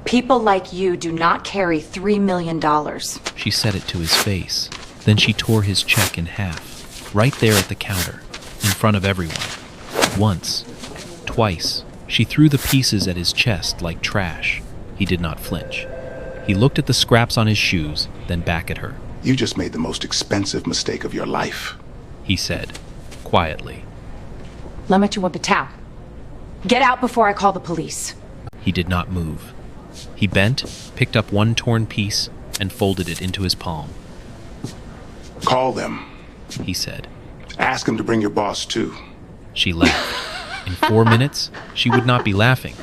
People like you do not carry $3 million. She said it to his face. Then she tore his check in half, right there at the counter, in front of everyone. Once, twice, she threw the pieces at his chest like trash. He did not flinch. He looked at the scraps on his shoes, then back at her. You just made the most expensive mistake of your life, He said, quietly. Lama tu betrayal. Get out before I call the police. He did not move. He bent, picked up one torn piece, and folded it into his palm. Call them. He said. Ask them to bring your boss, too. She laughed. In 4 minutes, she would not be laughing.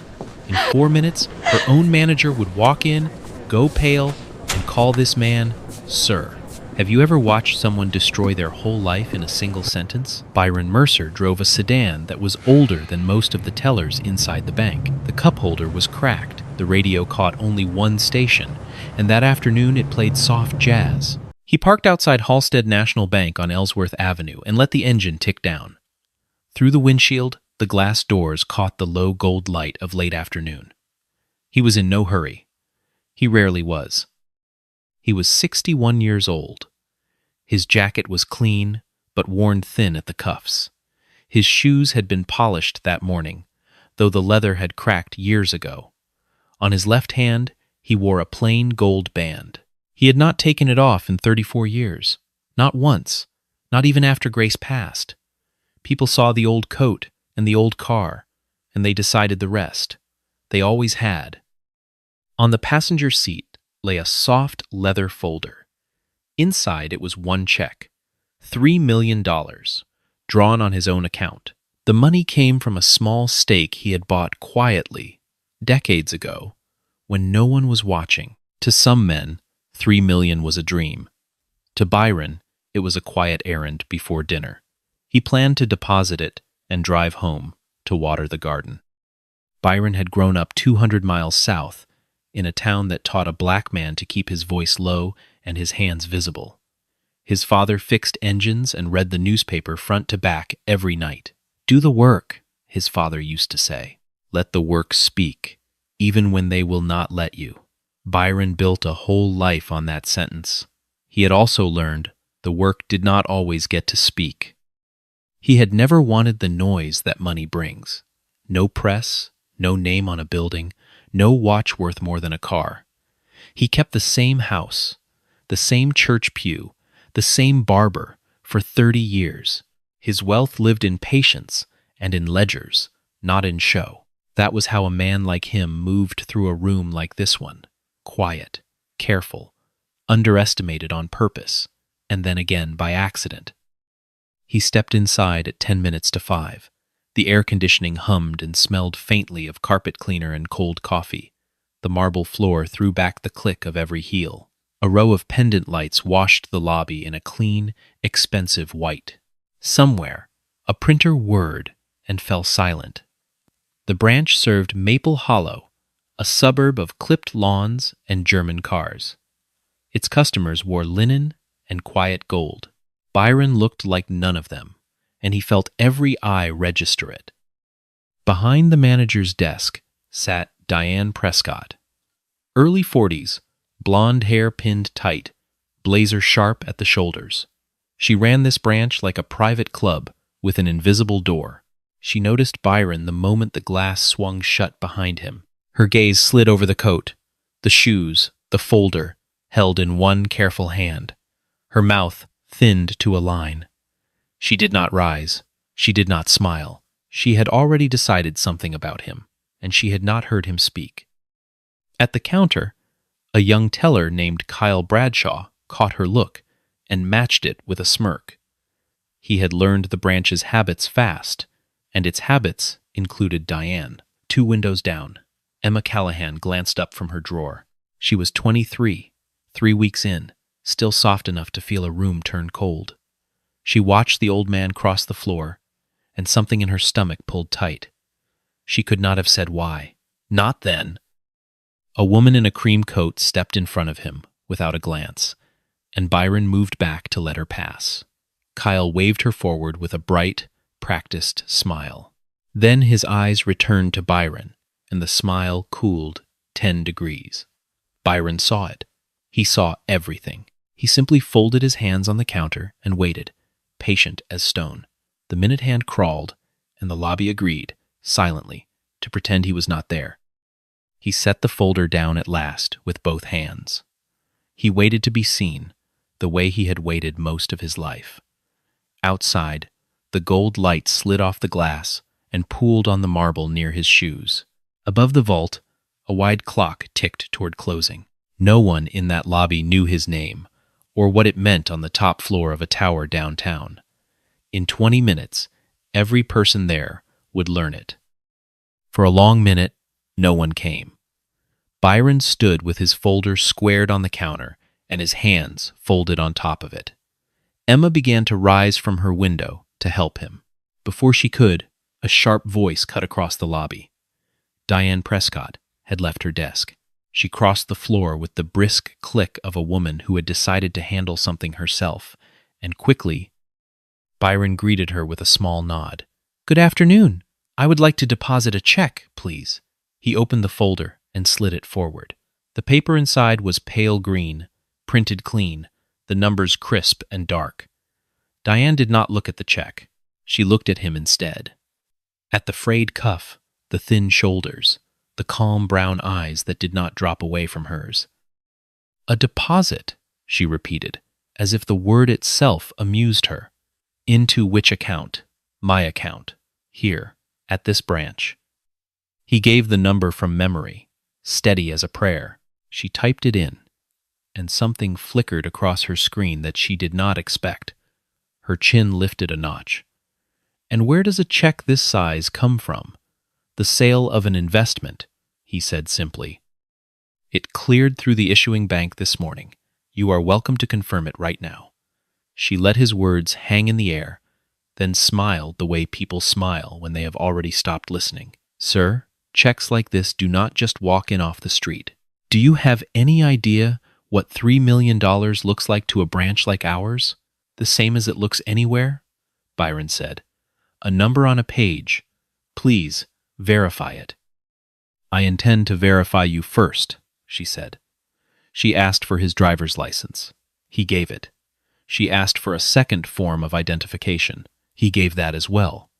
In 4 minutes, her own manager would walk in, go pale, and call this man, Sir. Have you ever watched someone destroy their whole life in a single sentence? Byron Mercer drove a sedan that was older than most of the tellers inside the bank. The cup holder was cracked. The radio caught only one station, and that afternoon it played soft jazz. He parked outside Halstead National Bank on Ellsworth Avenue and let the engine tick down. Through the windshield, the glass doors caught the low gold light of late afternoon. He was in no hurry. He rarely was. He was 61 years old. His jacket was clean, but worn thin at the cuffs. His shoes had been polished that morning, though the leather had cracked years ago. On his left hand, he wore a plain gold band. He had not taken it off in 34 years. Not once. Not even after Grace passed. People saw the old coat and the old car, and they decided the rest. They always had. On the passenger seat lay a soft leather folder. Inside it was one check, $3 million, drawn on his own account. The money came from a small stake he had bought quietly, decades ago, when no one was watching. To some men, $3 million was a dream. To Byron, it was a quiet errand before dinner. He planned to deposit it and drive home to water the garden. Byron had grown up 200 miles south, in a town that taught a black man to keep his voice low and his hands visible. His father fixed engines and read the newspaper front to back every night. Do the work, his father used to say. Let the work speak, even when they will not let you. Byron built a whole life on that sentence. He had also learned the work did not always get to speak. He had never wanted the noise that money brings. No press, no name on a building, no watch worth more than a car. He kept the same house, the same church pew, the same barber for 30 years. His wealth lived in patience and in ledgers, not in show. That was how a man like him moved through a room like this one. Quiet, careful, underestimated on purpose, and then again by accident. He stepped inside at 10 minutes to 5. The air conditioning hummed and smelled faintly of carpet cleaner and cold coffee. The marble floor threw back the click of every heel. A row of pendant lights washed the lobby in a clean, expensive white. Somewhere, a printer whirred and fell silent. The branch served Maple Hollow, a suburb of clipped lawns and German cars. Its customers wore linen and quiet gold. Byron looked like none of them, and he felt every eye register it. Behind the manager's desk sat Diane Prescott. Early 40s, blonde hair pinned tight, blazer sharp at the shoulders. She ran this branch like a private club with an invisible door. She noticed Byron the moment the glass swung shut behind him. Her gaze slid over the coat, the shoes, the folder, held in one careful hand. Her mouth thinned to a line. She did not rise. She did not smile. She had already decided something about him, and she had not heard him speak. At the counter, a young teller named Kyle Bradshaw caught her look and matched it with a smirk. He had learned the branch's habits fast, and its habits included Diane. 2 windows down, Emma Callahan glanced up from her drawer. She was 23, 3 weeks in, still soft enough to feel a room turn cold. She watched the old man cross the floor, and something in her stomach pulled tight. She could not have said why. Not then. A woman in a cream coat stepped in front of him without a glance, and Byron moved back to let her pass. Kyle waved her forward with a bright, practiced smile. Then his eyes returned to Byron, and the smile cooled 10 degrees. Byron saw it. He saw everything. He simply folded his hands on the counter and waited, patient as stone. The minute hand crawled, and the lobby agreed, silently, to pretend he was not there. He set the folder down at last with both hands. He waited to be seen, the way he had waited most of his life. Outside, the gold light slid off the glass and pooled on the marble near his shoes. Above the vault, a wide clock ticked toward closing. No one in that lobby knew his name, or what it meant on the top floor of a tower downtown. In 20 minutes, every person there would learn it. For a long minute, no one came. Byron stood with his folder squared on the counter and his hands folded on top of it. Emma began to rise from her window to help him. Before she could, a sharp voice cut across the lobby. Diane Prescott had left her desk. She crossed the floor with the brisk click of a woman who had decided to handle something herself, and quickly, Byron greeted her with a small nod. "Good afternoon. I would like to deposit a check, please." He opened the folder and slid it forward. The paper inside was pale green, printed clean, the numbers crisp and dark. Diane did not look at the check. She looked at him instead. At the frayed cuff, the thin shoulders, the calm brown eyes that did not drop away from hers. "A deposit," she repeated, as if the word itself amused her. "Into which account?" "My account. Here, at this branch." He gave the number from memory, steady as a prayer. She typed it in, and something flickered across her screen that she did not expect. Her chin lifted a notch. "And where does a check this size come from?" "The sale of an investment," he said simply. "It cleared through the issuing bank this morning. You are welcome to confirm it right now." She let his words hang in the air, then smiled the way people smile when they have already stopped listening. "Sir, checks like this do not just walk in off the street. Do you have any idea what $3 million looks like to a branch like ours? The same as it looks anywhere?" Byron said. "A number on a page. Please, verify it." "I intend to verify you first," she said. She asked for his driver's license. He gave it. She asked for a second form of identification. He gave that as well,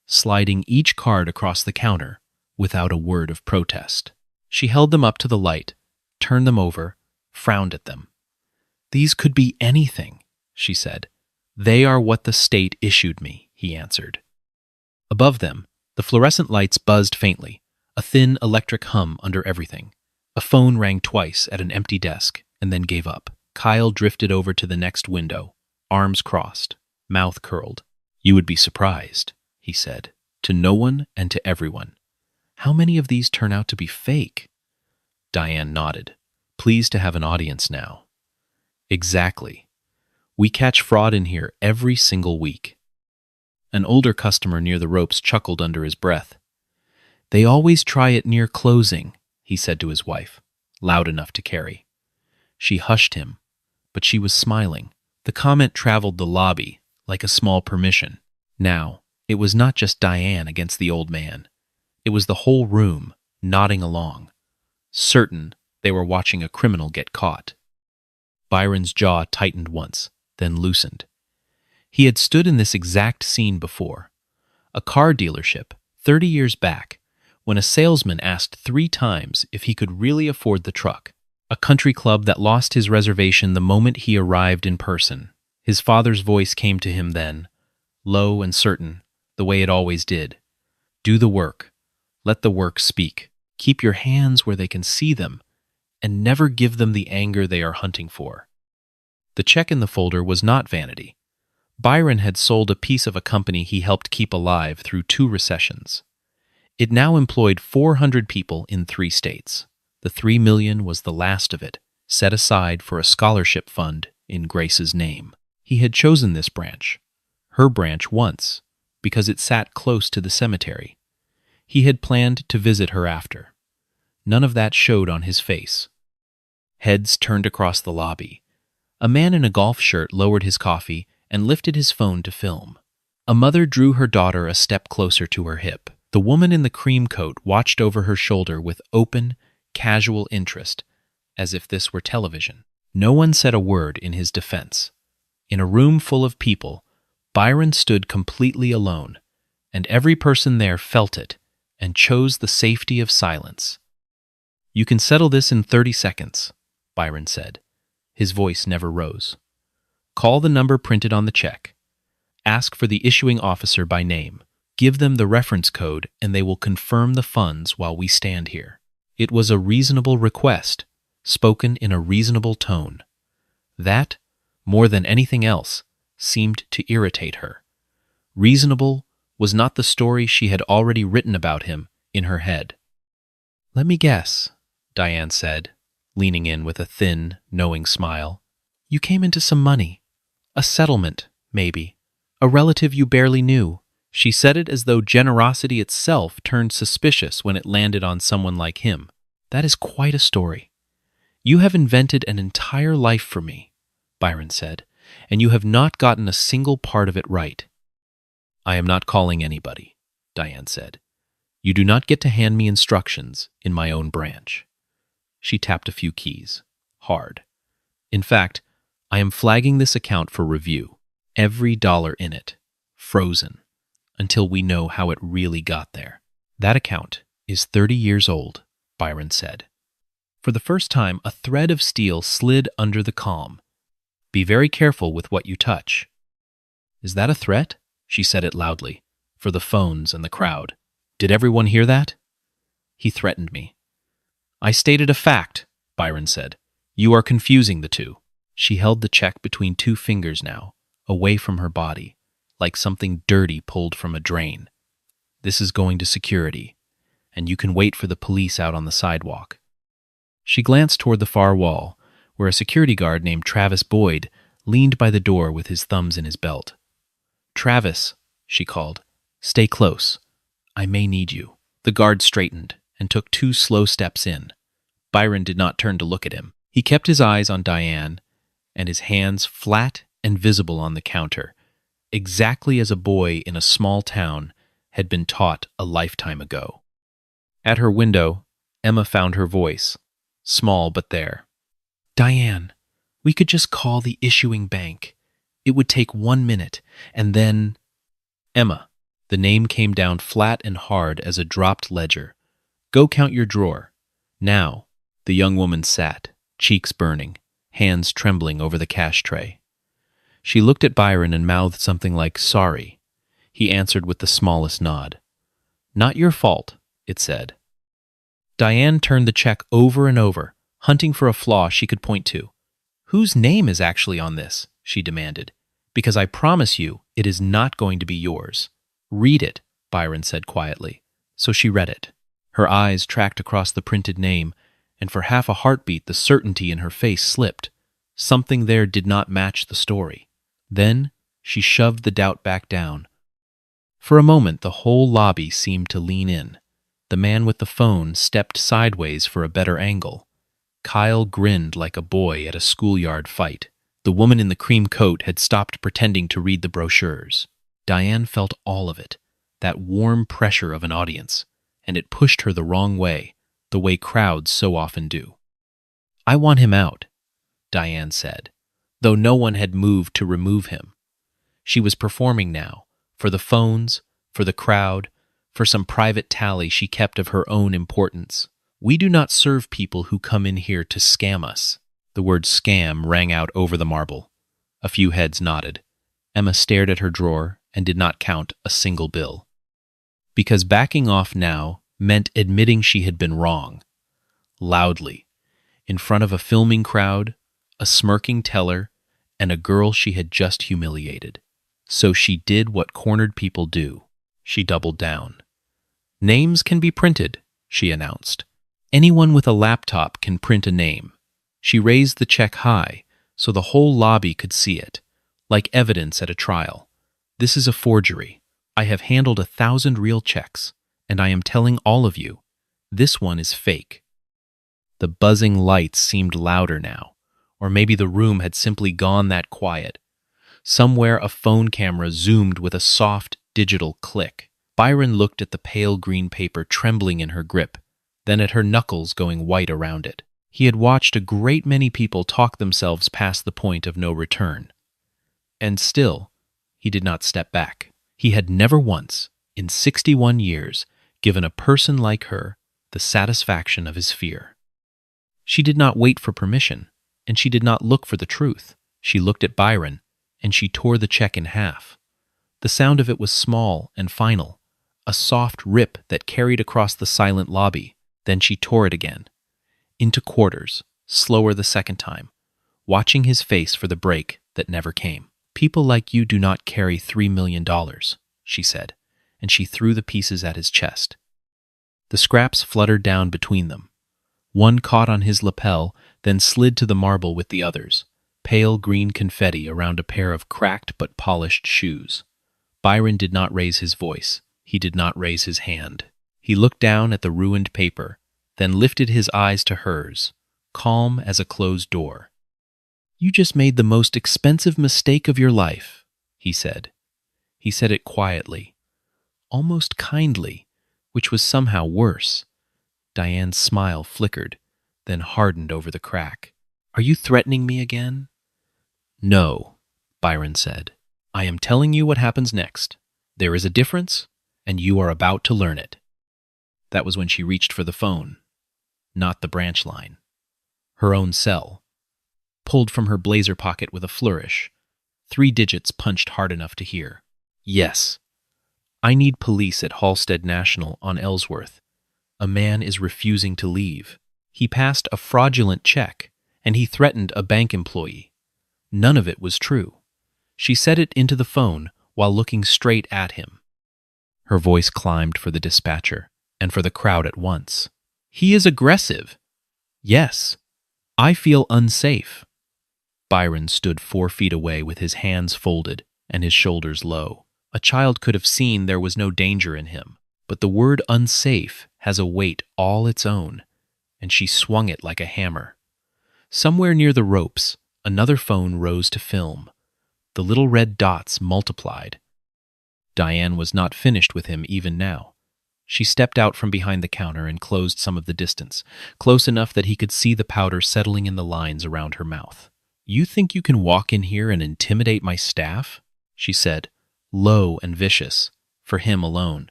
sliding each card across the counter without a word of protest. She held them up to the light, turned them over, frowned at them. "These could be anything," she said. "They are what the state issued me," he answered. Above them, the fluorescent lights buzzed faintly, a thin electric hum under everything. A phone rang twice at an empty desk and then gave up. Kyle drifted over to the next window, arms crossed, mouth curled. "You would be surprised," he said, "to no one and to everyone. How many of these turn out to be fake?" Diane nodded, pleased to have an audience now. "Exactly. We catch fraud in here every single week." An older customer near the ropes chuckled under his breath. "They always try it near closing," he said to his wife, loud enough to carry. She hushed him, but she was smiling. The comment traveled the lobby like a small permission. Now, it was not just Diane against the old man. It was the whole room, nodding along, certain they were watching a criminal get caught. Byron's jaw tightened once, then loosened. He had stood in this exact scene before. A car dealership, 30 years back, when a salesman asked 3 times if he could really afford the truck. A country club that lost his reservation the moment he arrived in person. His father's voice came to him then, low and certain, the way it always did. "Do the work. Let the work speak. Keep your hands where they can see them, and never give them the anger they are hunting for." The check in the folder was not vanity. Byron had sold a piece of a company he helped keep alive through 2 recessions. It now employed 400 people in 3 states. The $3 million was the last of it, set aside for a scholarship fund in Grace's name. He had chosen this branch, her branch once, because it sat close to the cemetery. He had planned to visit her after. None of that showed on his face. Heads turned across the lobby. A man in a golf shirt lowered his coffee and lifted his phone to film. A mother drew her daughter a step closer to her hip. The woman in the cream coat watched over her shoulder with open, casual interest, as if this were television. No one said a word in his defense. In a room full of people, Byron stood completely alone, and every person there felt it and chose the safety of silence. "You can settle this in 30 seconds, Byron said. His voice never rose. "Call the number printed on the check. Ask for the issuing officer by name. Give them the reference code and they will confirm the funds while we stand here." It was a reasonable request, spoken in a reasonable tone. That, more than anything else, seemed to irritate her. Reasonable was not the story she had already written about him in her head. "Let me guess," Diane said, leaning in with a thin, knowing smile. "You came into some money. A settlement, maybe. A relative you barely knew." She said it as though generosity itself turned suspicious when it landed on someone like him. "That is quite a story. You have invented an entire life for me," Byron said, "and you have not gotten a single part of it right." "I am not calling anybody," Diane said. "You do not get to hand me instructions in my own branch." She tapped a few keys, hard. "In fact, I am flagging this account for review. Every dollar in it, frozen, until we know how it really got there." "That account is 30 years old," Byron said. For the first time, a thread of steel slid under the calm. "Be very careful with what you touch." "Is that a threat?" She said it loudly, for the phones and the crowd. "Did everyone hear that?" "He threatened me." "I stated a fact," Byron said. "You are confusing the two." She held the check between two fingers now, away from her body, like something dirty pulled from a drain. "This is going to security, and you can wait for the police out on the sidewalk." She glanced toward the far wall, where a security guard named Travis Boyd leaned by the door with his thumbs in his belt. "Travis," she called, "stay close. I may need you." The guard straightened and took 2 slow steps in. Byron did not turn to look at him. He kept his eyes on Diane and his hands flat and visible on the counter, exactly as a boy in a small town had been taught a lifetime ago. At her window, Emma found her voice, small but there. "Diane, we could just call the issuing bank. It would take 1 minute, and then—" "Emma." The name came down flat and hard as a dropped ledger. "Go count your drawer. Now." The young woman sat, cheeks burning, hands trembling over the cash tray. She looked at Byron and mouthed something like, "Sorry." He answered with the smallest nod. "Not your fault," it said. Diane turned the check over and over, hunting for a flaw she could point to. "Whose name is actually on this?" she demanded. "Because I promise you, it is not going to be yours." "Read it," Byron said quietly. So she read it. Her eyes tracked across the printed name, and for half a heartbeat the certainty in her face slipped. Something there did not match the story. Then she shoved the doubt back down. For a moment the whole lobby seemed to lean in. The man with the phone stepped sideways for a better angle. Kyle grinned like a boy at a schoolyard fight. The woman in the cream coat had stopped pretending to read the brochures. Diane felt all of it, that warm pressure of an audience, and it pushed her the wrong way, the way crowds so often do. "I want him out," Diane said, though no one had moved to remove him. She was performing now, for the phones, for the crowd, for some private tally she kept of her own importance. "We do not serve people who come in here to scam us." The word scam rang out over the marble. A few heads nodded. Emma stared at her drawer and did not count a single bill. Because backing off now meant admitting she had been wrong. Loudly, in front of a filming crowd, a smirking teller, and a girl she had just humiliated. So she did what cornered people do. She doubled down. "Names can be printed," she announced. "Anyone with a laptop can print a name." She raised the check high so the whole lobby could see it, like evidence at a trial. "This is a forgery. I have handled 1,000 real checks, and I am telling all of you, this one is fake." The buzzing lights seemed louder now, or maybe the room had simply gone that quiet. Somewhere a phone camera zoomed with a soft digital click. Byron looked at the pale green paper trembling in her grip, then at her knuckles going white around it. He had watched a great many people talk themselves past the point of no return. And still, he did not step back. He had never once, in 61 years, given a person like her the satisfaction of his fear. She did not wait for permission, and she did not look for the truth. She looked at Byron, and she tore the check in half. The sound of it was small and final, a soft rip that carried across the silent lobby. Then she tore it again, into quarters, slower the second time, watching his face for the break that never came. "People like you do not carry $3 million, she said, and she threw the pieces at his chest. The scraps fluttered down between them. One caught on his lapel, then slid to the marble with the others, pale green confetti around a pair of cracked but polished shoes. Byron did not raise his voice. He did not raise his hand. He looked down at the ruined paper, then lifted his eyes to hers, calm as a closed door. "You just made the most expensive mistake of your life," he said. He said it quietly, almost kindly, which was somehow worse. Diane's smile flickered, then hardened over the crack. "Are you threatening me again?" "No," Byron said. "I am telling you what happens next. There is a difference, and you are about to learn it." That was when she reached for the phone. Not the branch line. Her own cell. Pulled from her blazer pocket with a flourish. 3 digits punched hard enough to hear. "Yes. I need police at Halstead National on Ellsworth. A man is refusing to leave. He passed a fraudulent check, and he threatened a bank employee. None of it was true." She said it into the phone while looking straight at him. Her voice climbed for the dispatcher and for the crowd at once. "He is aggressive. Yes. I feel unsafe." Byron stood 4 feet away with his hands folded and his shoulders low. A child could have seen there was no danger in him, but the word unsafe has a weight all its own, and she swung it like a hammer. Somewhere near the ropes, another phone rose to film. The little red dots multiplied. Diane was not finished with him even now. She stepped out from behind the counter and closed some of the distance, close enough that he could see the powder settling in the lines around her mouth. "You think you can walk in here and intimidate my staff?" she said, low and vicious, for him alone.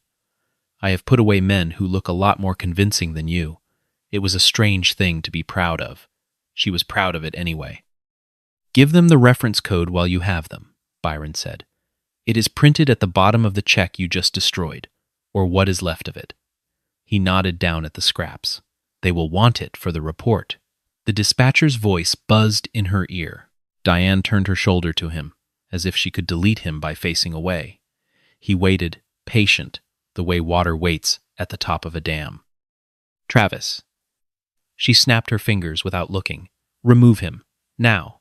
"I have put away men who look a lot more convincing than you. It was a strange thing to be proud of." She was proud of it anyway. "Give them the reference code while you have them," Byron said. "It is printed at the bottom of the check you just destroyed, or what is left of it." He nodded down at the scraps. "They will want it for the report." The dispatcher's voice buzzed in her ear. Diane turned her shoulder to him, as if she could delete him by facing away. He waited, patient, the way water waits at the top of a dam. "Travis." She snapped her fingers without looking. "Remove him. Now."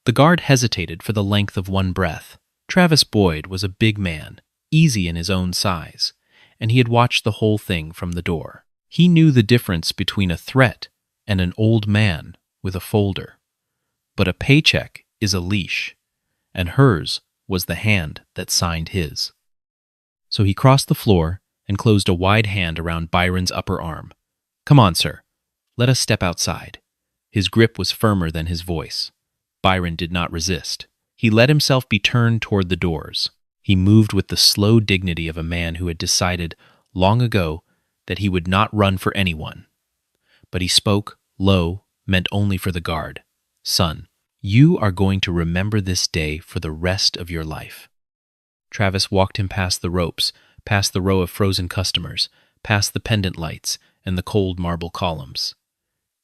The guard hesitated for the length of one breath. Travis Boyd was a big man, easy in his own size, and he had watched the whole thing from the door. He knew the difference between a threat and an old man with a folder. But a paycheck is a leash, and hers was the hand that signed his. So he crossed the floor and closed a wide hand around Byron's upper arm. "Come on, sir. Let us step outside." His grip was firmer than his voice. Byron did not resist. He let himself be turned toward the doors. He moved with the slow dignity of a man who had decided long ago that he would not run for anyone. But he spoke, low, meant only for the guard. "Son, you are going to remember this day for the rest of your life." Travis walked him past the ropes, past the row of frozen customers, past the pendant lights and the cold marble columns.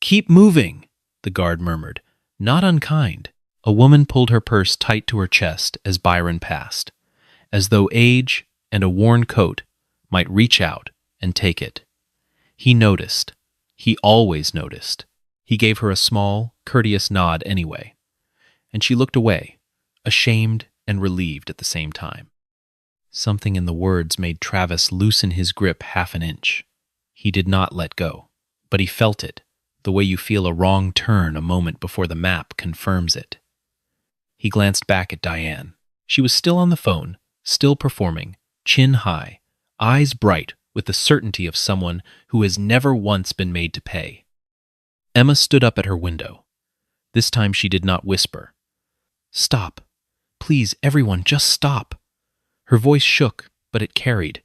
"Keep moving," the guard murmured, not unkind. A woman pulled her purse tight to her chest as Byron passed, as though age and a worn coat might reach out and take it. He noticed. He always noticed. He gave her a small, courteous nod anyway, and she looked away, ashamed and relieved at the same time. Something in the words made Travis loosen his grip half an inch. He did not let go, but he felt it, the way you feel a wrong turn a moment before the map confirms it. He glanced back at Diane. She was still on the phone, still performing, chin high, eyes bright with the certainty of someone who has never once been made to pay. Emma stood up at her window. This time she did not whisper. "Stop. Please, everyone, just stop." Her voice shook, but it carried.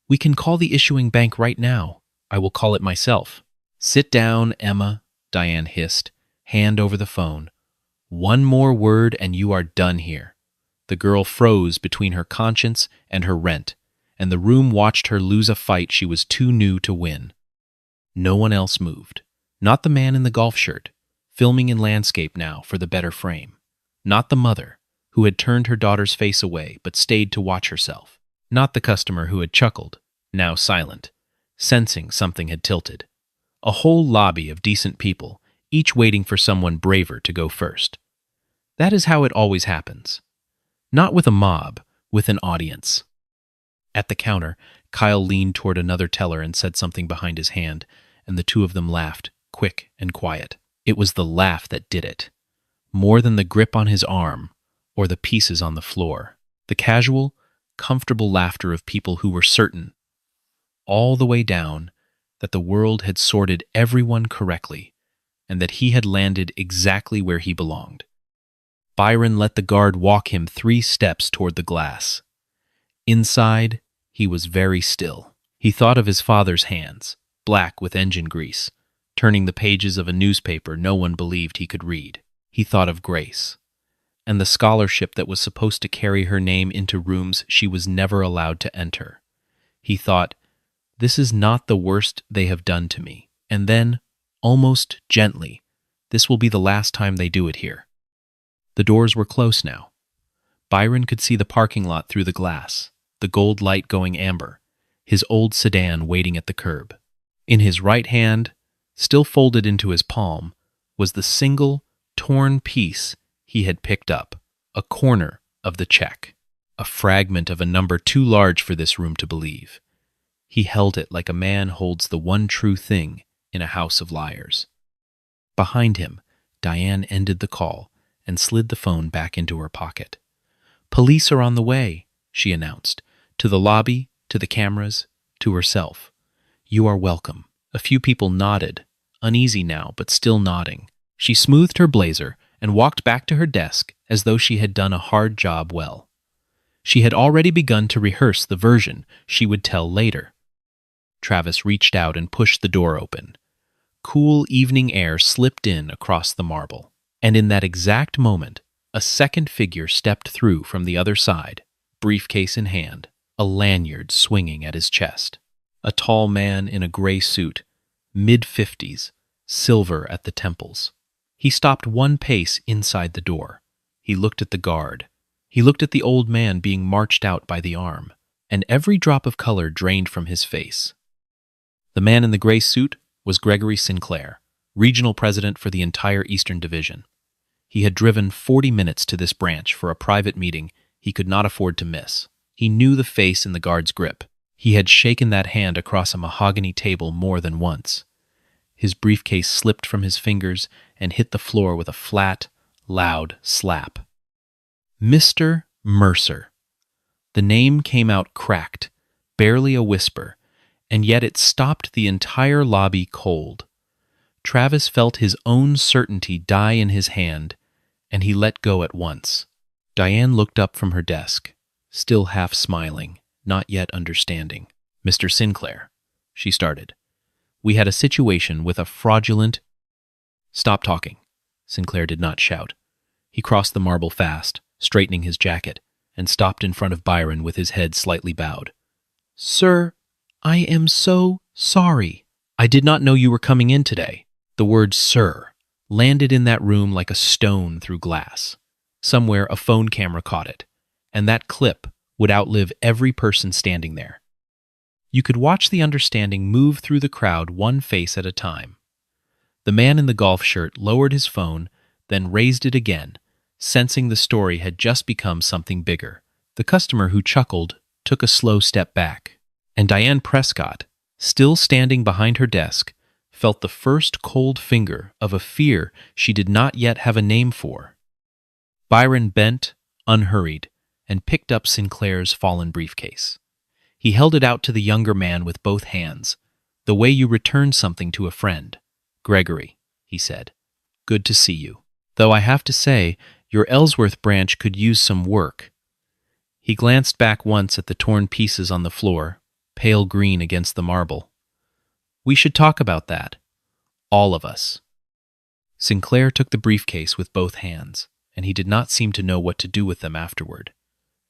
"We can call the issuing bank right now. I will call it myself." "Sit down, Emma," Diane hissed, hand over the phone. "One more word and you are done here." The girl froze between her conscience and her rent, and the room watched her lose a fight she was too new to win. No one else moved. Not the man in the golf shirt, filming in landscape now for the better frame. Not the mother, who had turned her daughter's face away but stayed to watch herself. Not the customer who had chuckled, now silent, sensing something had tilted. A whole lobby of decent people, each waiting for someone braver to go first. That is how it always happens. Not with a mob, with an audience. At the counter, Kyle leaned toward another teller and said something behind his hand, and the two of them laughed, quick and quiet. It was the laugh that did it. More than the grip on his arm, or the pieces on the floor. The casual, comfortable laughter of people who were certain, all the way down, that the world had sorted everyone correctly, and that he had landed exactly where he belonged. Byron let the guard walk him 3 steps toward the glass. Inside, he was very still. He thought of his father's hands, black with engine grease, turning the pages of a newspaper no one believed he could read. He thought of Grace, and the scholarship that was supposed to carry her name into rooms she was never allowed to enter. He thought, "This is not the worst they have done to me." And then, almost gently, "This will be the last time they do it here." The doors were close now. Byron could see the parking lot through the glass, the gold light going amber, his old sedan waiting at the curb. In his right hand, still folded into his palm, was the single, torn piece he had picked up, a corner of the check, a fragment of a number too large for this room to believe. He held it like a man holds the one true thing in a house of liars. Behind him, Diane ended the call and slid the phone back into her pocket. "Police are on the way," she announced, to the lobby, to the cameras, to herself. "You are welcome." A few people nodded, uneasy now, but still nodding. She smoothed her blazer and walked back to her desk as though she had done a hard job well. She had already begun to rehearse the version she would tell later. Travis reached out and pushed the door open. Cool evening air slipped in across the marble. And in that exact moment, a second figure stepped through from the other side, briefcase in hand, a lanyard swinging at his chest. A tall man in a gray suit, mid-50s, silver at the temples. He stopped 1 pace inside the door. He looked at the guard. He looked at the old man being marched out by the arm, and every drop of color drained from his face. The man in the gray suit was Gregory Sinclair, regional president for the entire Eastern Division. He had driven 40 minutes to this branch for a private meeting he could not afford to miss. He knew the face in the guard's grip. He had shaken that hand across a mahogany table more than once. His briefcase slipped from his fingers and hit the floor with a flat, loud slap. Mr. Mercer. The name came out cracked, barely a whisper, and yet it stopped the entire lobby cold. Travis felt his own certainty die in his hand, and he let go at once. Diane looked up from her desk, still half smiling, not yet understanding. "Mr. Sinclair," she started, "we had a situation with a fraudulent—" "Stop talking," Sinclair did not shout. He crossed the marble fast, straightening his jacket, and stopped in front of Byron with his head slightly bowed. "Sir, I am so sorry. I did not know you were coming in today." The word "sir" landed in that room like a stone through glass. Somewhere a phone camera caught it, and that clip would outlive every person standing there. You could watch the understanding move through the crowd 1 face at a time. The man in the golf shirt lowered his phone, then raised it again, sensing the story had just become something bigger. The customer who chuckled took a slow step back, and Diane Prescott, still standing behind her desk, felt the first cold finger of a fear she did not yet have a name for. Byron bent, unhurried, and picked up Sinclair's fallen briefcase. He held it out to the younger man with both hands. "The way you return something to a friend. Gregory," he said. "Good to see you. Though I have to say, your Ellsworth branch could use some work." He glanced back once at the torn pieces on the floor, pale green against the marble. "We should talk about that. All of us." Sinclair took the briefcase with both hands, and he did not seem to know what to do with them afterward.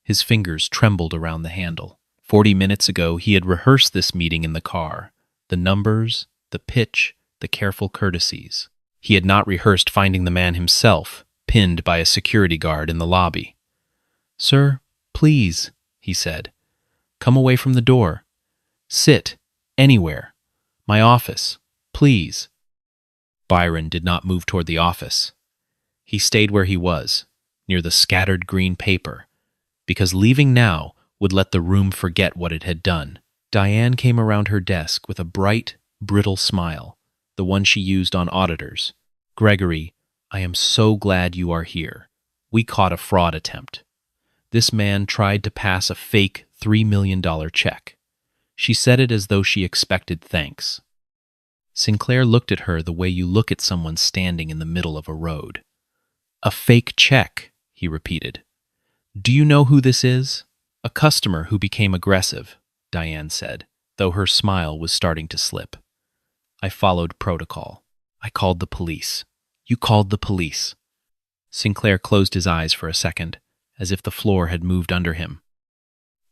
His fingers trembled around the handle. 40 minutes ago, he had rehearsed this meeting in the car. The numbers, the pitch, the careful courtesies. He had not rehearsed finding the man himself, pinned by a security guard in the lobby. "Sir, please," he said. "Come away from the door. Sit, anywhere. My office, please." Byron did not move toward the office. He stayed where he was, near the scattered green paper, because leaving now would let the room forget what it had done. Diane came around her desk with a bright, brittle smile, the one she used on auditors. "Gregory, I am so glad you are here. We caught a fraud attempt. This man tried to pass a fake $3 million check." She said it as though she expected thanks. Sinclair looked at her the way you look at someone standing in the middle of a road. "A fake check," he repeated. "Do you know who this is?" "A customer who became aggressive," Diane said, though her smile was starting to slip. "I followed protocol. I called the police." "You called the police." Sinclair closed his eyes for a second, as if the floor had moved under him.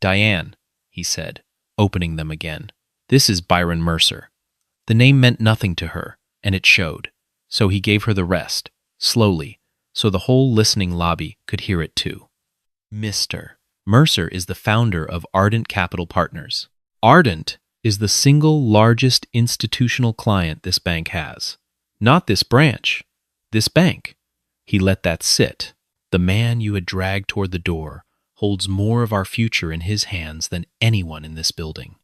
"Diane," he said, opening them again, "this is Byron Mercer." The name meant nothing to her, and it showed, so he gave her the rest, slowly, so the whole listening lobby could hear it too. "Mr. Mercer is the founder of Ardent Capital Partners. Ardent is the single largest institutional client this bank has. Not this branch, this bank." He let that sit. "The man you had dragged toward the door holds more of our future in his hands than anyone in this building."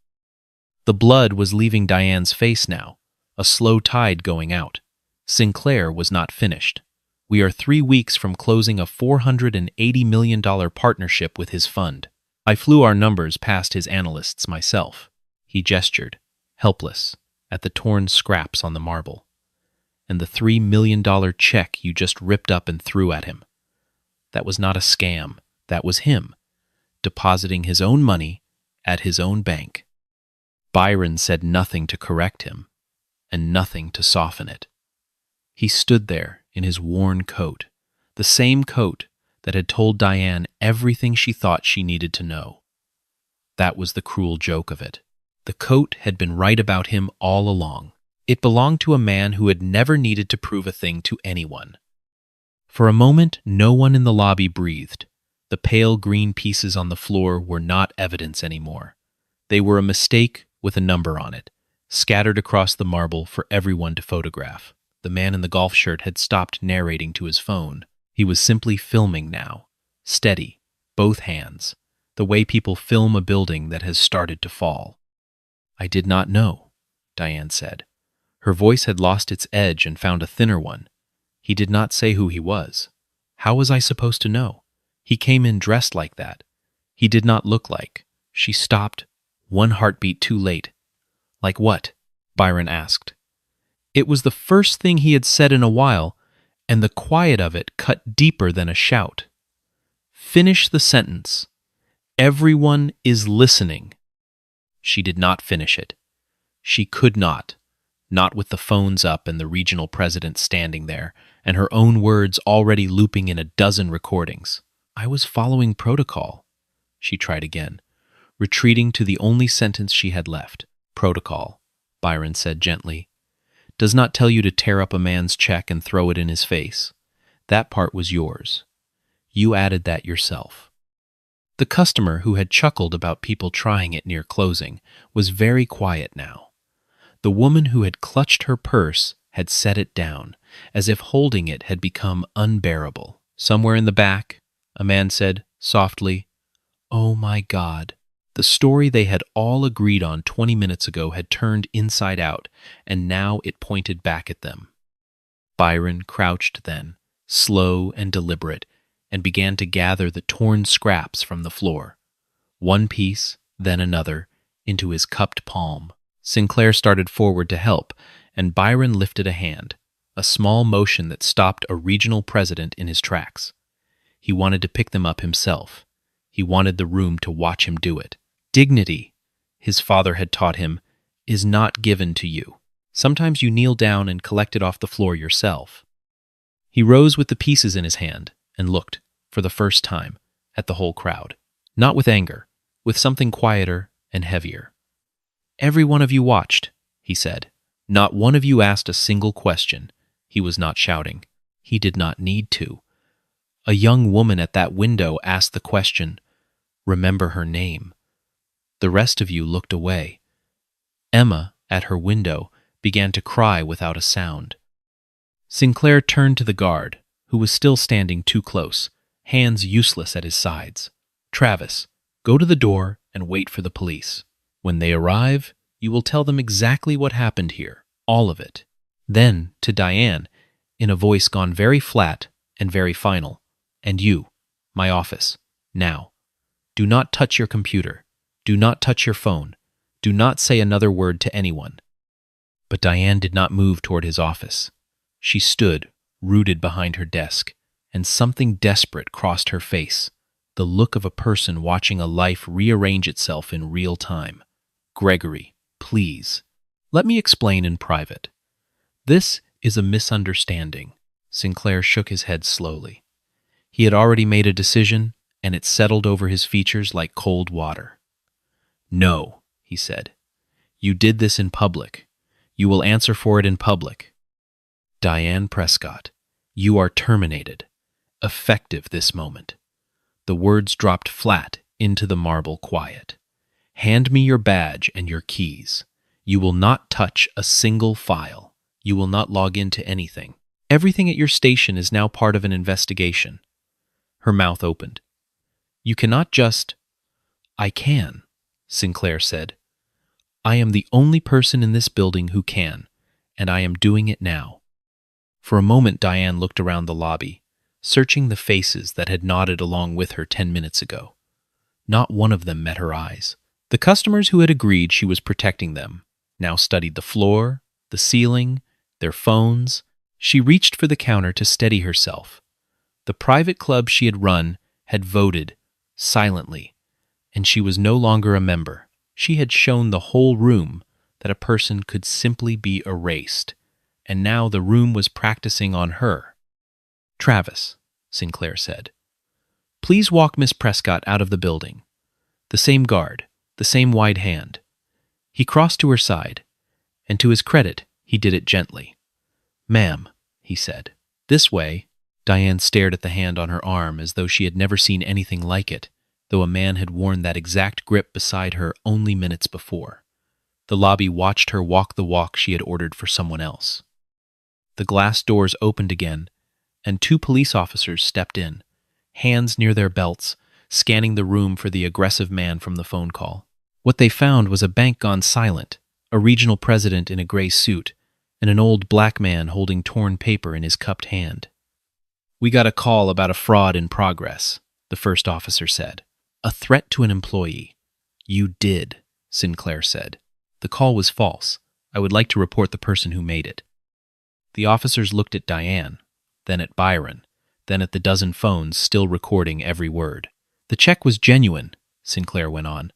The blood was leaving Diane's face now, a slow tide going out. Sinclair was not finished. "We are 3 weeks from closing a $480 million partnership with his fund. I flew our numbers past his analysts myself." He gestured, helpless, at the torn scraps on the marble. "And the $3 million check you just ripped up and threw at him. That was not a scam. That was him, depositing his own money at his own bank." Byron said nothing to correct him, and nothing to soften it. He stood there in his worn coat, the same coat that had told Diane everything she thought she needed to know. That was the cruel joke of it. The coat had been right about him all along. It belonged to a man who had never needed to prove a thing to anyone. For a moment, no one in the lobby breathed. The pale green pieces on the floor were not evidence anymore. They were a mistake with a number on it, scattered across the marble for everyone to photograph. The man in the golf shirt had stopped narrating to his phone. He was simply filming now, steady, both hands, the way people film a building that has started to fall. "I did not know," Diane said. Her voice had lost its edge and found a thinner one. "He did not say who he was. How was I supposed to know? He came in dressed like that. He did not look like." She stopped, one heartbeat too late. "Like what?" Byron asked. It was the first thing he had said in a while, and the quiet of it cut deeper than a shout. "Finish the sentence. Everyone is listening." She did not finish it. She could not with the phones up and the regional president standing there, and her own words already looping in a dozen recordings. "I was following protocol," she tried again, retreating to the only sentence she had left. "Protocol," Byron said gently, "does not tell you to tear up a man's check and throw it in his face. That part was yours. You added that yourself." The customer, who had chuckled about people trying it near closing, was very quiet now. The woman who had clutched her purse had set it down, as if holding it had become unbearable. Somewhere in the back, a man said, softly, "Oh my God." The story they had all agreed on 20 minutes ago had turned inside out, and now it pointed back at them. Byron crouched then, slow and deliberate, and began to gather the torn scraps from the floor. One piece, then another, into his cupped palm. Sinclair started forward to help, and Byron lifted a hand, a small motion that stopped a regional president in his tracks. He wanted to pick them up himself. He wanted the room to watch him do it. Dignity, his father had taught him, is not given to you. Sometimes you kneel down and collect it off the floor yourself. He rose with the pieces in his hand and looked, for the first time, at the whole crowd. Not with anger, with something quieter and heavier. "Every one of you watched," he said. "Not one of you asked a single question." He was not shouting. He did not need to. A young woman at that window asked the question, "Remember her name." The rest of you looked away. Emma, at her window, began to cry without a sound. Sinclair turned to the guard, who was still standing too close, hands useless at his sides. "Travis, go to the door and wait for the police. When they arrive, you will tell them exactly what happened here, all of it." Then, to Diane, in a voice gone very flat and very final, "And you, my office, now. Do not touch your computer. Do not touch your phone. Do not say another word to anyone." But Diane did not move toward his office. She stood, rooted behind her desk, and something desperate crossed her face, the look of a person watching a life rearrange itself in real time. "Gregory, please. Let me explain in private. This is a misunderstanding." Sinclair shook his head slowly. He had already made a decision, and it settled over his features like cold water. "No," he said. "You did this in public. You will answer for it in public. Diane Prescott, you are terminated. Effective this moment." The words dropped flat into the marble quiet. "Hand me your badge and your keys. You will not touch a single file. You will not log into anything. Everything at your station is now part of an investigation." Her mouth opened. "You cannot just—" "I can," Sinclair said. "I am the only person in this building who can, and I am doing it now." For a moment Diane looked around the lobby, searching the faces that had nodded along with her 10 minutes ago. Not one of them met her eyes. The customers who had agreed she was protecting them now studied the floor, the ceiling, their phones. She reached for the counter to steady herself. The private club she had run had voted, silently, and she was no longer a member. She had shown the whole room that a person could simply be erased, and now the room was practicing on her. "Travis," Sinclair said, "please walk Miss Prescott out of the building." The same guard, the same wide hand. He crossed to her side, and to his credit, he did it gently. "Ma'am," he said, "this way." Diane stared at the hand on her arm as though she had never seen anything like it, though a man had worn that exact grip beside her only minutes before. The lobby watched her walk the walk she had ordered for someone else. The glass doors opened again, and 2 police officers stepped in, hands near their belts, scanning the room for the aggressive man from the phone call. What they found was a bank gone silent, a regional president in a gray suit, and an old black man holding torn paper in his cupped hand. "We got a call about a fraud in progress," the first officer said. "A threat to an employee." "You did," Sinclair said. "The call was false. I would like to report the person who made it." The officers looked at Diane, then at Byron, then at the dozen phones still recording every word. "The check was genuine," Sinclair went on.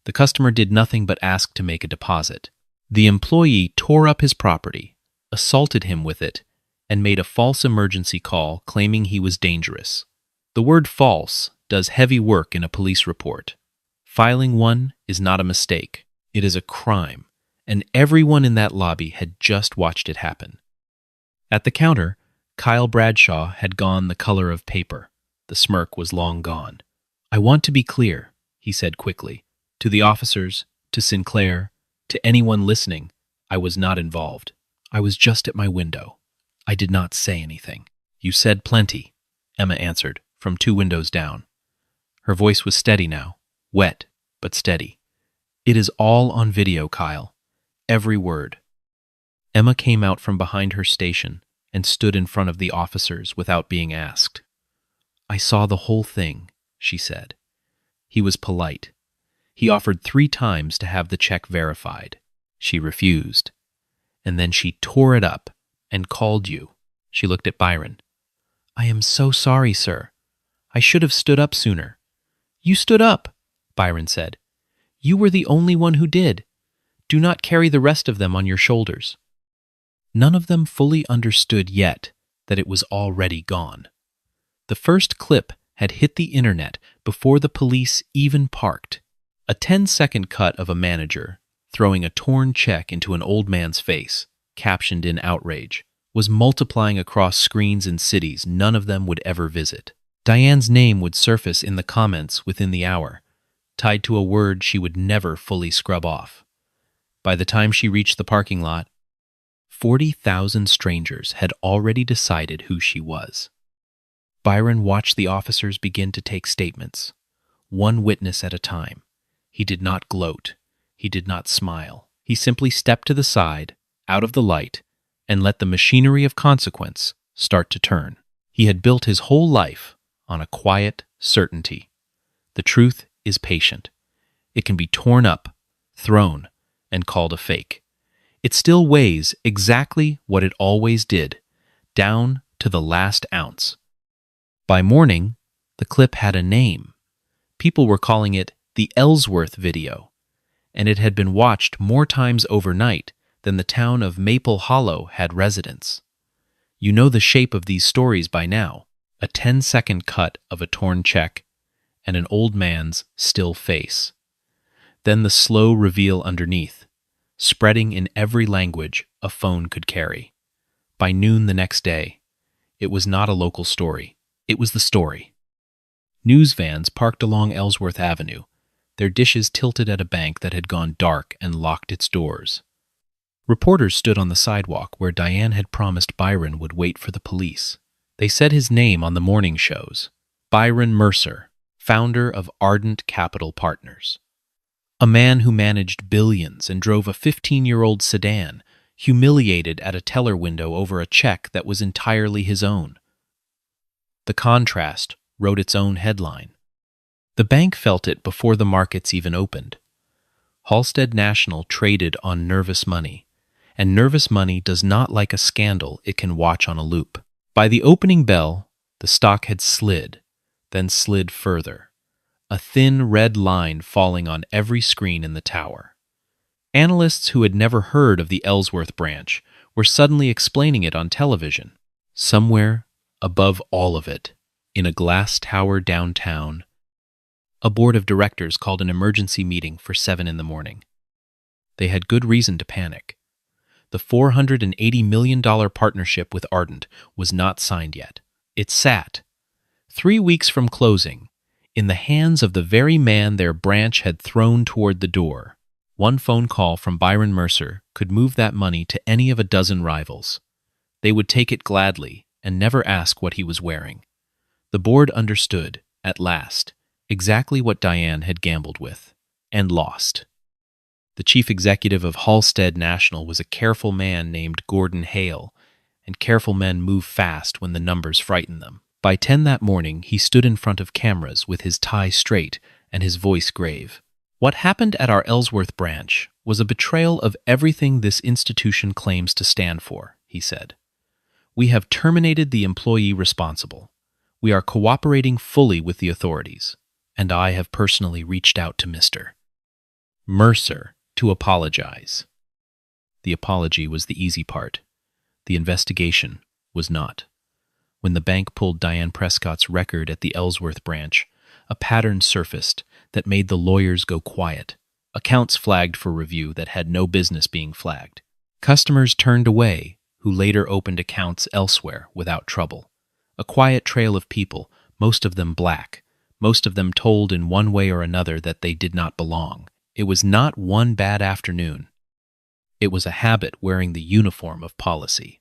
"The customer did nothing but ask to make a deposit. The employee tore up his property, assaulted him with it, and made a false emergency call claiming he was dangerous. The word false does heavy work in a police report. Filing one is not a mistake. It is a crime, and everyone in that lobby had just watched it happen." At the counter, Kyle Bradshaw had gone the color of paper. The smirk was long gone. "I want to be clear," he said quickly, "to the officers, to Sinclair, to anyone listening, I was not involved. I was just at my window. I did not say anything." "You said plenty," Emma answered, from 2 windows down. Her voice was steady now, wet, but steady. "It is all on video, Kyle. Every word." Emma came out from behind her station and stood in front of the officers without being asked. "I saw the whole thing," she said. He was polite. He offered 3 times to have the check verified. She refused. And then she tore it up and called you. She looked at Byron. I am so sorry, sir. I should have stood up sooner. You stood up, Byron said. You were the only one who did. Do not carry the rest of them on your shoulders. None of them fully understood yet that it was already gone. The first clip had hit the internet before the police even parked. A 10-second cut of a manager throwing a torn check into an old man's face, captioned in outrage, was multiplying across screens in cities none of them would ever visit. Diane's name would surface in the comments within the hour, tied to a word she would never fully scrub off. By the time she reached the parking lot, 40,000 strangers had already decided who she was. Byron watched the officers begin to take statements, one witness at a time. He did not gloat. He did not smile. He simply stepped to the side, out of the light, and let the machinery of consequence start to turn. He had built his whole life on a quiet certainty. The truth is patient. It can be torn up, thrown, and called a fake. It still weighs exactly what it always did, down to the last ounce. By morning, the clip had a name. People were calling it the Ellsworth video, and it had been watched more times overnight than the town of Maple Hollow had residents. You know the shape of these stories by now, a 10-second cut of a torn check and an old man's still face. Then the slow reveal underneath, spreading in every language a phone could carry. By noon the next day, it was not a local story. It was the story. News vans parked along Ellsworth Avenue, their dishes tilted at a bank that had gone dark and locked its doors. Reporters stood on the sidewalk where Diane had promised Byron would wait for the police. They said his name on the morning shows. Byron Mercer, founder of Ardent Capital Partners. A man who managed billions and drove a 15-year-old sedan, humiliated at a teller window over a check that was entirely his own. The Contrast wrote its own headline. The bank felt it before the markets even opened. Halstead National traded on nervous money, and nervous money does not like a scandal it can watch on a loop. By the opening bell, the stock had slid, then slid further, a thin red line falling on every screen in the tower. Analysts who had never heard of the Ellsworth branch were suddenly explaining it on television. Somewhere above all of it, in a glass tower downtown, a board of directors called an emergency meeting for 7 a.m. They had good reason to panic. The $480 million partnership with Ardent was not signed yet. It sat, 3 weeks from closing, in the hands of the very man their branch had thrown toward the door. One phone call from Byron Mercer could move that money to any of a dozen rivals. They would take it gladly and never ask what he was wearing. The board understood, at last, exactly what Diane had gambled with, and lost. The chief executive of Halstead National was a careful man named Gordon Hale, and careful men move fast when the numbers frighten them. By 10 that morning, he stood in front of cameras with his tie straight and his voice grave. What happened at our Ellsworth branch was a betrayal of everything this institution claims to stand for, he said. We have terminated the employee responsible. We are cooperating fully with the authorities, and I have personally reached out to Mr. Mercer to apologize. The apology was the easy part. The investigation was not. When the bank pulled Diane Prescott's record at the Ellsworth branch, a pattern surfaced that made the lawyers go quiet. Accounts flagged for review that had no business being flagged. Customers turned away, who later opened accounts elsewhere without trouble. A quiet trail of people, most of them black, most of them told in one way or another that they did not belong. It was not one bad afternoon. It was a habit wearing the uniform of policy.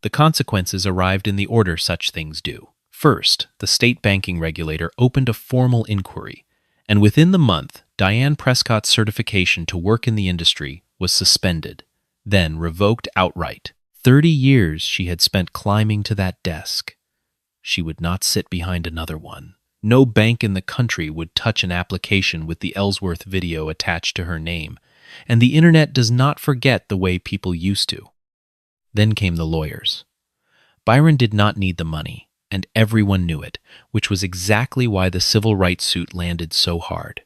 The consequences arrived in the order such things do. First, the state banking regulator opened a formal inquiry, and within the month, Diane Prescott's certification to work in the industry was suspended, then revoked outright. 30 years she had spent climbing to that desk. She would not sit behind another one. No bank in the country would touch an application with the Ellsworth video attached to her name, and the internet does not forget the way people used to. Then came the lawyers. Byron did not need the money, and everyone knew it, which was exactly why the civil rights suit landed so hard.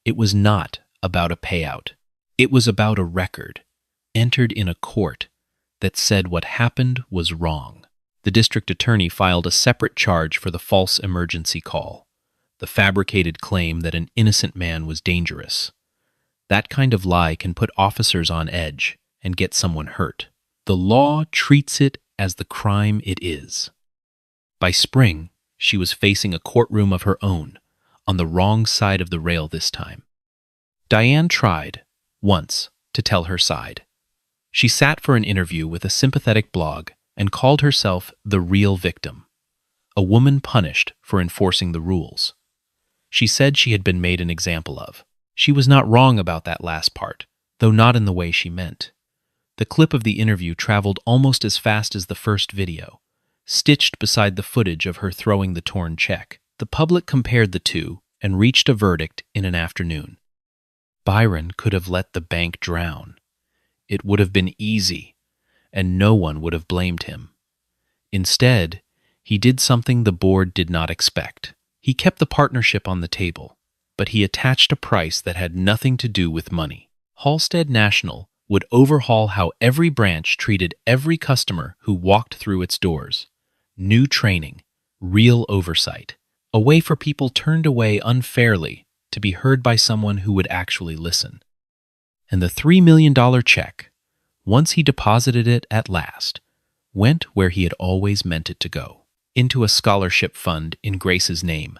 It was not about a payout. It was about a record, entered in a court, that said what happened was wrong. The district attorney filed a separate charge for the false emergency call, the fabricated claim that an innocent man was dangerous. That kind of lie can put officers on edge and get someone hurt. The law treats it as the crime it is. By spring, she was facing a courtroom of her own, on the wrong side of the rail this time. Diane tried, once, to tell her side. She sat for an interview with a sympathetic blog and called herself the real victim, a woman punished for enforcing the rules. She said she had been made an example of. She was not wrong about that last part, though not in the way she meant. The clip of the interview traveled almost as fast as the first video, stitched beside the footage of her throwing the torn check. The public compared the two and reached a verdict in an afternoon. Byron could have let the bank drown. It would have been easy, and no one would have blamed him. Instead, he did something the board did not expect. He kept the partnership on the table, but he attached a price that had nothing to do with money. Halstead National would overhaul how every branch treated every customer who walked through its doors. New training, real oversight, a way for people turned away unfairly to be heard by someone who would actually listen. And the $3 million check, once he deposited it at last, went where he had always meant it to go, into a scholarship fund in Grace's name,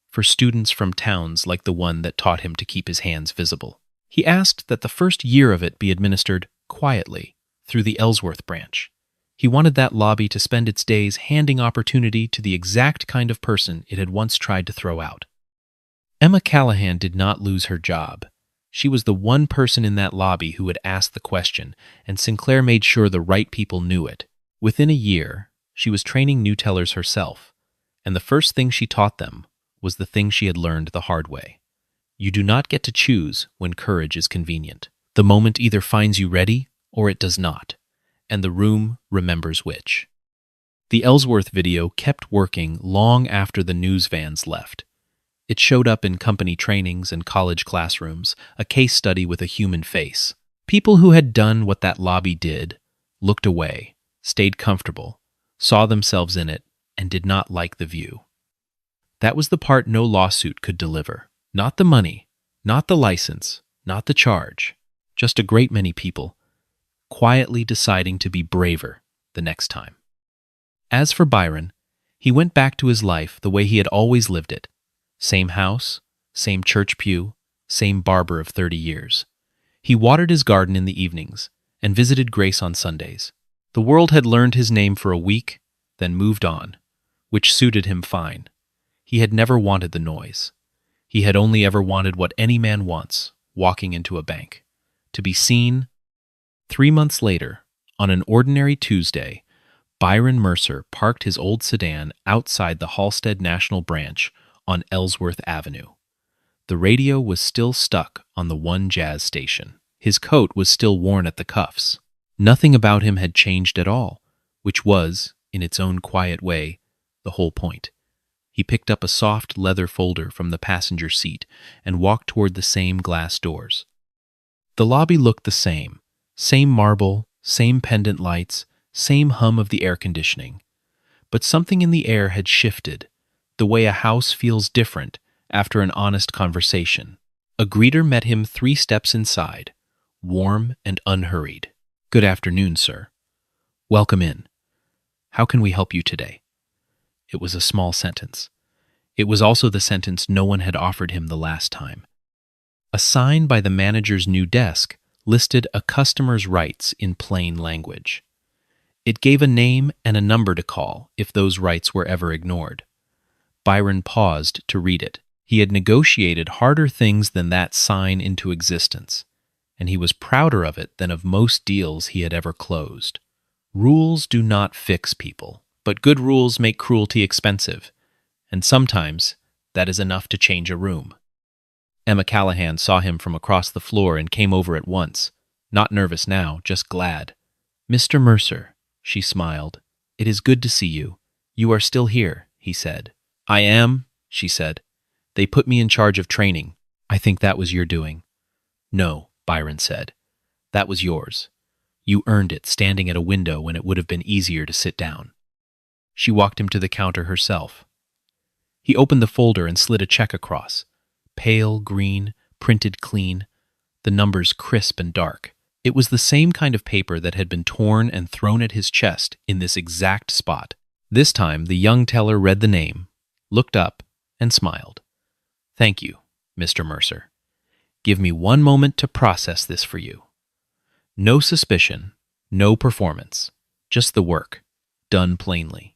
for students from towns like the one that taught him to keep his hands visible. He asked that the first year of it be administered quietly through the Ellsworth branch. He wanted that lobby to spend its days handing opportunity to the exact kind of person it had once tried to throw out. Emma Callahan did not lose her job. She was the one person in that lobby who had asked the question, and Sinclair made sure the right people knew it. Within a year, she was training new tellers herself, and the first thing she taught them was the thing she had learned the hard way. You do not get to choose when courage is convenient. The moment either finds you ready or it does not, and the room remembers which. The Ellsworth video kept working long after the news vans left. It showed up in company trainings and college classrooms, a case study with a human face. People who had done what that lobby did, looked away, stayed comfortable, saw themselves in it, and did not like the view. That was the part no lawsuit could deliver. Not the money, not the license, not the charge, just a great many people, quietly deciding to be braver the next time. As for Byron, he went back to his life the way he had always lived it. Same house, same church pew, same barber of 30 years. He watered his garden in the evenings and visited Grace on Sundays. The world had learned his name for a week, then moved on, which suited him fine. He had never wanted the noise. He had only ever wanted what any man wants, walking into a bank. To be seen. 3 months later, on an ordinary Tuesday, Byron Mercer parked his old sedan outside the Halstead National branch on Ellsworth Avenue. The radio was still stuck on the one jazz station. His coat was still worn at the cuffs. Nothing about him had changed at all, which was, in its own quiet way, the whole point. He picked up a soft leather folder from the passenger seat and walked toward the same glass doors. The lobby looked the same marble, same pendant lights, same hum of the air conditioning. But something in the air had shifted, the way a house feels different after an honest conversation. A greeter met him 3 steps inside, warm and unhurried. "Good afternoon, sir. Welcome in. How can we help you today?" It was a small sentence. It was also the sentence no one had offered him the last time. A sign by the manager's new desk listed a customer's rights in plain language. It gave a name and a number to call if those rights were ever ignored. Byron paused to read it. He had negotiated harder things than that sign into existence, and he was prouder of it than of most deals he had ever closed. Rules do not fix people, but good rules make cruelty expensive, and sometimes That is enough to change a room. Emma Callahan saw him from across the floor and came over at once, not nervous now, just glad. "Mr. Mercer," she smiled. "It is good to see you. You are still here," he said. "I am," she said. "They put me in charge of training. I think that was your doing." "No," Byron said. "That was yours. You earned it standing at a window when it would have been easier to sit down." She walked him to the counter herself. He opened the folder and slid a check across. Pale green, printed clean, the numbers crisp and dark. It was the same kind of paper that had been torn and thrown at his chest in this exact spot. This time, the young teller read the name, looked up, and smiled. "Thank you, Mr. Mercer. Give me one moment to process this for you." No suspicion, no performance, just the work, done plainly.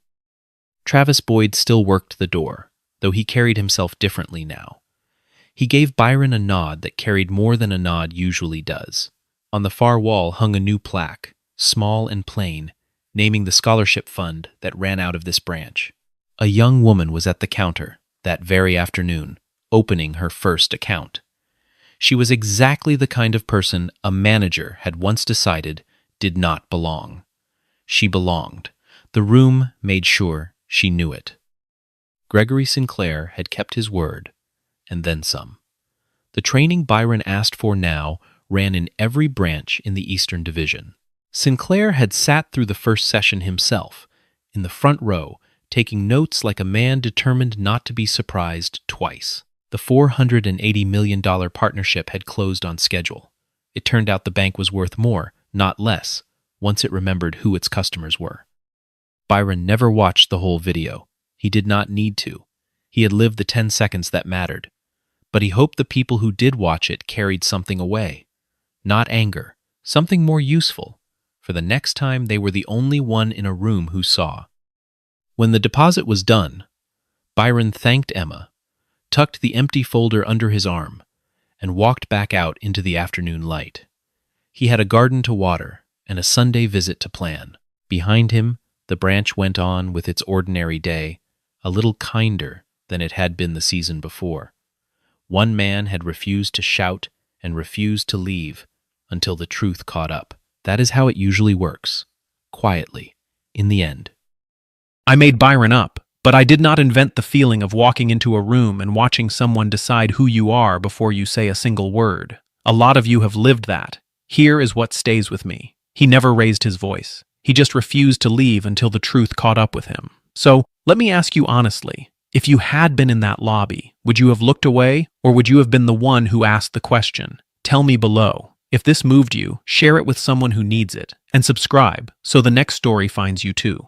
Travis Boyd still worked the door, though he carried himself differently now. He gave Byron a nod that carried more than a nod usually does. On the far wall hung a new plaque, small and plain, naming the scholarship fund that ran out of this branch. A young woman was at the counter that very afternoon, opening her first account. She was exactly the kind of person a manager had once decided did not belong. She belonged. The room made sure she knew it. Gregory Sinclair had kept his word, and then some. The training Byron asked for now ran in every branch in the Eastern Division. Sinclair had sat through the first session himself, in the front row, taking notes like a man determined not to be surprised twice. The $480 million partnership had closed on schedule. It turned out the bank was worth more, not less, once it remembered who its customers were. Byron never watched the whole video. He did not need to. He had lived the 10 seconds that mattered. But he hoped the people who did watch it carried something away. Not anger, something more useful, for the next time they were the only one in a room who saw. When the deposit was done, Byron thanked Emma, tucked the empty folder under his arm, and walked back out into the afternoon light. He had a garden to water and a Sunday visit to plan. Behind him, the branch went on with its ordinary day, a little kinder than it had been the season before. One man had refused to shout and refused to leave until the truth caught up. That is how it usually works, quietly, in the end. I made Byron up, but I did not invent the feeling of walking into a room and watching someone decide who you are before you say a single word. A lot of you have lived that. Here is what stays with me. He never raised his voice. He just refused to leave until the truth caught up with him. So, let me ask you honestly, if you had been in that lobby, would you have looked away, or would you have been the one who asked the question? Tell me below. If this moved you, share it with someone who needs it, and subscribe so the next story finds you too.